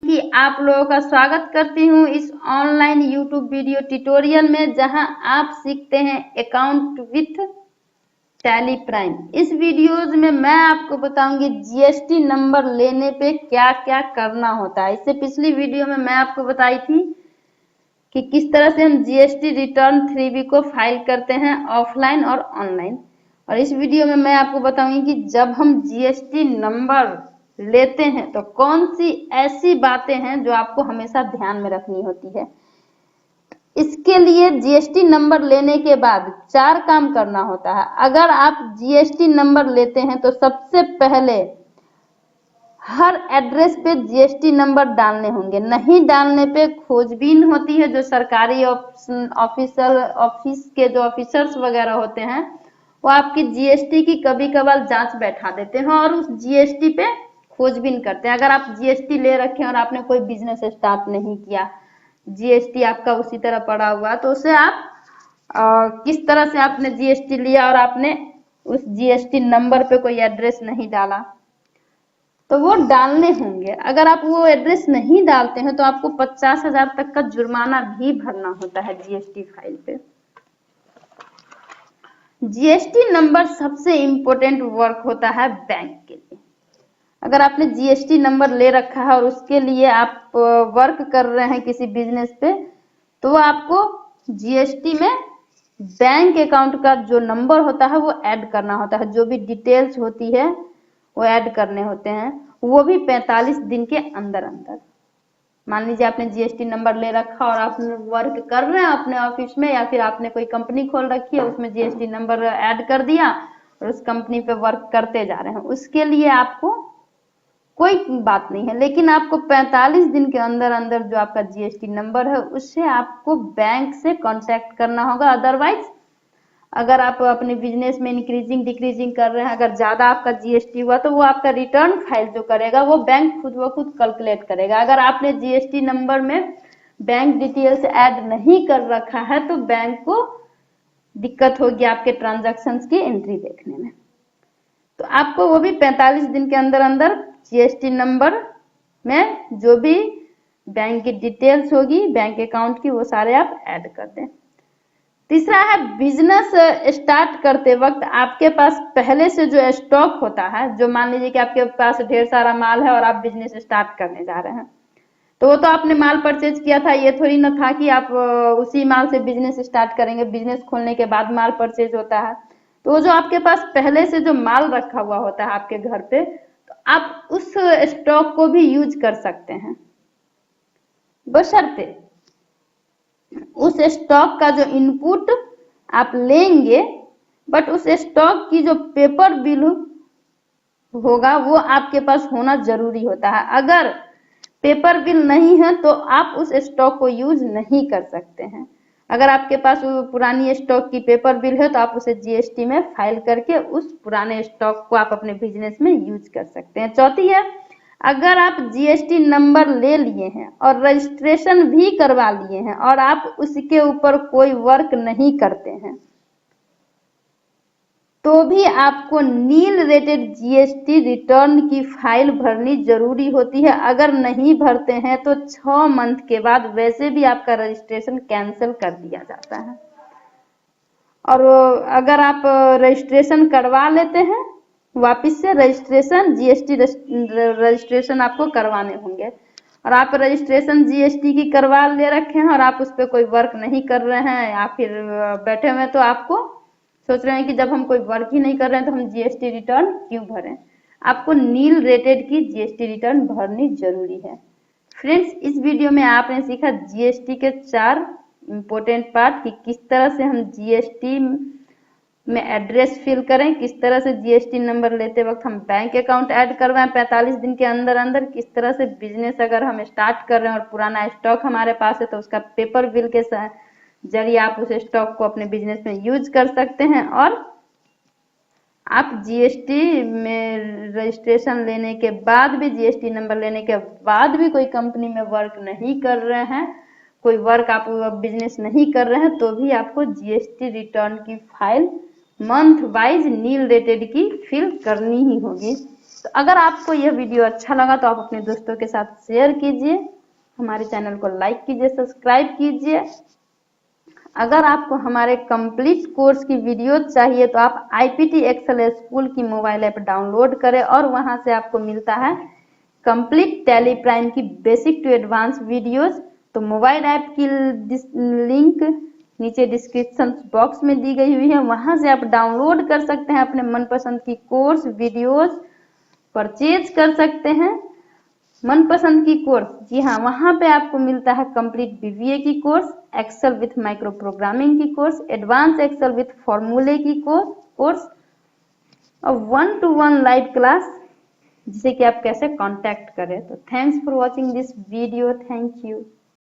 की आप लोगों का स्वागत करती हूँ इस ऑनलाइन यूट्यूब वीडियो ट्यूटोरियल में, जहां आप सीखते हैं अकाउंट विथ टैली प्राइम। इस वीडियोज में मैं आपको बताऊंगी जीएसटी नंबर लेने पे क्या क्या करना होता है। इससे पिछली वीडियो में मैं आपको बताई थी कि किस तरह से हम जीएसटी रिटर्न 3B को फाइल करते हैं ऑफलाइन और ऑनलाइन। और इस वीडियो में मैं आपको बताऊंगी कि जब हम जीएसटी नंबर लेते हैं तो कौन सी ऐसी बातें हैं जो आपको हमेशा ध्यान में रखनी होती है। इसके लिए जीएसटी नंबर लेने के बाद 4 काम करना होता है। अगर आप जीएसटी नंबर लेते हैं तो सबसे पहले हर एड्रेस पे जीएसटी नंबर डालने होंगे। नहीं डालने पे खोजबीन होती है, जो सरकारी ऑफिस के जो ऑफिसर्स वगैरह होते हैं वो आपकी जीएसटी की कभी कभार जांच बैठा देते हैं और उस जीएसटी पे खोजबीन करते हैं। अगर आप जीएसटी ले रखे हैं और आपने कोई बिजनेस स्टार्ट नहीं किया, जीएसटी आपका उसी तरह पड़ा हुआ, तो उसे आप किस तरह से आपने जीएसटी लिया और आपने उस जीएसटी नंबर पे कोई एड्रेस नहीं डाला, तो वो डालने होंगे। अगर आप वो एड्रेस नहीं डालते हैं तो आपको 50,000 तक का जुर्माना भी भरना होता है जीएसटी फाइल पे। जीएसटी नंबर सबसे इम्पोर्टेंट वर्क होता है बैंक के लिए। अगर आपने जीएसटी नंबर ले रखा है और उसके लिए आप वर्क कर रहे हैं किसी बिजनेस पे, तो आपको जीएसटी में बैंक अकाउंट का जो नंबर होता है वो ऐड करना होता है। जो भी डिटेल्स होती है वो ऐड करने होते हैं, वो भी 45 दिन के अंदर अंदर। मान लीजिए आपने जीएसटी नंबर ले रखा और आप वर्क कर रहे हैं अपने ऑफिस में, या फिर आपने कोई कंपनी खोल रखी है, उसमें जीएसटी नंबर ऐड कर दिया और उस कंपनी पे वर्क करते जा रहे हैं। उसके लिए आपको कोई बात नहीं है, लेकिन आपको 45 दिन के अंदर अंदर जो आपका जीएसटी नंबर है उससे आपको बैंक से कांटेक्ट करना होगा। अदरवाइज अगर आप अपने बिजनेस में इंक्रीजिंग डिक्रीजिंग कर रहे हैं, अगर ज्यादा आपका जीएसटी हुआ, तो वो आपका रिटर्न फाइल जो करेगा वो बैंक खुद ब खुद कैलकुलेट करेगा। अगर आपने जीएसटी नंबर में बैंक डिटेल्स ऐड नहीं कर रखा है तो बैंक को दिक्कत होगी आपके ट्रांजैक्शंस की एंट्री देखने में। तो आपको वो भी 45 दिन के अंदर अंदर जीएसटी नंबर में जो भी बैंक की डिटेल्स होगी बैंक अकाउंट की, वो सारे आप ऐड कर दें। तीसरा है, बिजनेस स्टार्ट करते वक्त आपके पास पहले से जो स्टॉक होता है, जो मान लीजिए कि आपके पास ढेर सारा माल है और आप बिजनेस स्टार्ट करने जा रहे हैं, तो वो तो आपने माल परचेज किया था, ये थोड़ी ना था कि आप उसी माल से बिजनेस स्टार्ट करेंगे। बिजनेस खोलने के बाद माल परचेज होता है। तो वो जो आपके पास पहले से जो माल रखा हुआ होता है आपके घर पे, तो आप उस स्टॉक को भी यूज कर सकते हैं, बशर्ते उस स्टॉक का जो इनपुट आप लेंगे, बट उस स्टॉक की जो पेपर बिल होगा वो आपके पास होना जरूरी होता है। अगर पेपर बिल नहीं है तो आप उस स्टॉक को यूज नहीं कर सकते हैं। अगर आपके पास पुरानी स्टॉक की पेपर बिल है तो आप उसे जीएसटी में फाइल करके उस पुराने स्टॉक को आप अपने बिजनेस में यूज कर सकते हैं। चौथी है, अगर आप जीएसटी नंबर ले लिए हैं और रजिस्ट्रेशन भी करवा लिए हैं और आप उसके ऊपर कोई वर्क नहीं करते हैं, तो भी आपको नील रेटेड जीएसटी रिटर्न की फाइल भरनी जरूरी होती है। अगर नहीं भरते हैं तो 6 मंथ के बाद वैसे भी आपका रजिस्ट्रेशन कैंसिल कर दिया जाता है। और अगर आप रजिस्ट्रेशन करवा लेते हैं, वापिस से रजिस्ट्रेशन जीएसटी रजिस्ट्रेशन आपको करवाने होंगे, और आप रजिस्ट्रेशन जीएसटी की करवा ले रखे हैं और आप उस पर कोई वर्क नहीं कर रहे हैं या फिर बैठे हुए हैं, तो आपको सोच रहे हैं कि जब हम कोई वर्क ही नहीं कर रहे हैं तो हम जीएसटी रिटर्न क्यों भरें। आपको नील रेटेड की जीएसटी रिटर्न भरनी जरूरी है। फ्रेंड्स, इस वीडियो में आपने सीखा जीएसटी के 4 इम्पोर्टेंट पार्ट कि किस तरह से हम जीएसटी में एड्रेस फिल करें, किस तरह से जीएसटी नंबर लेते वक्त हम बैंक अकाउंट ऐड करवाएं 45 दिन के अंदर अंदर, किस तरह से बिजनेस अगर हम स्टार्ट कर रहे हैं और पुराना स्टॉक हमारे पास है तो उसका पेपर बिल के जरिए आप उस स्टॉक को अपने बिजनेस में यूज कर सकते हैं, और आप जीएसटी में रजिस्ट्रेशन लेने के बाद भी, जीएसटी नंबर लेने के बाद भी कोई कंपनी में वर्क नहीं कर रहे हैं, कोई वर्क आप बिजनेस नहीं कर रहे हैं, तो भी आपको जीएसटी रिटर्न की file month wise nil rated की फिल करनी ही होगी। तो अगर आपको यह वीडियो अच्छा लगा तो आप अपने दोस्तों के साथ शेयर कीजिए, हमारे चैनल को लाइक कीजिए, सब्सक्राइब कीजिए। अगर आपको हमारे कंप्लीट कोर्स की वीडियो चाहिए तो आप IPT एक्सेल स्कूल की मोबाइल ऐप डाउनलोड करें और वहां से आपको मिलता है कंप्लीट टैली प्राइम की बेसिक टू एडवांस वीडियोस। तो मोबाइल ऐप की लिंक नीचे डिस्क्रिप्शन बॉक्स में दी गई हुई है, वहां से आप डाउनलोड कर सकते हैं, अपने मनपसंद की कोर्स वीडियोस परचेज कर सकते हैं। मनपसंद की कोर्स, जी हाँ, वहां पे आपको मिलता है कंप्लीट BBA की course, Excel with micro programming की कोर्स, एडवांस एक्सेल विथ फॉर्मूले की कोर्स और 1-to-1 लाइव क्लास जिसे कि आप कैसे कांटेक्ट करें। तो thanks for watching this video, thank you.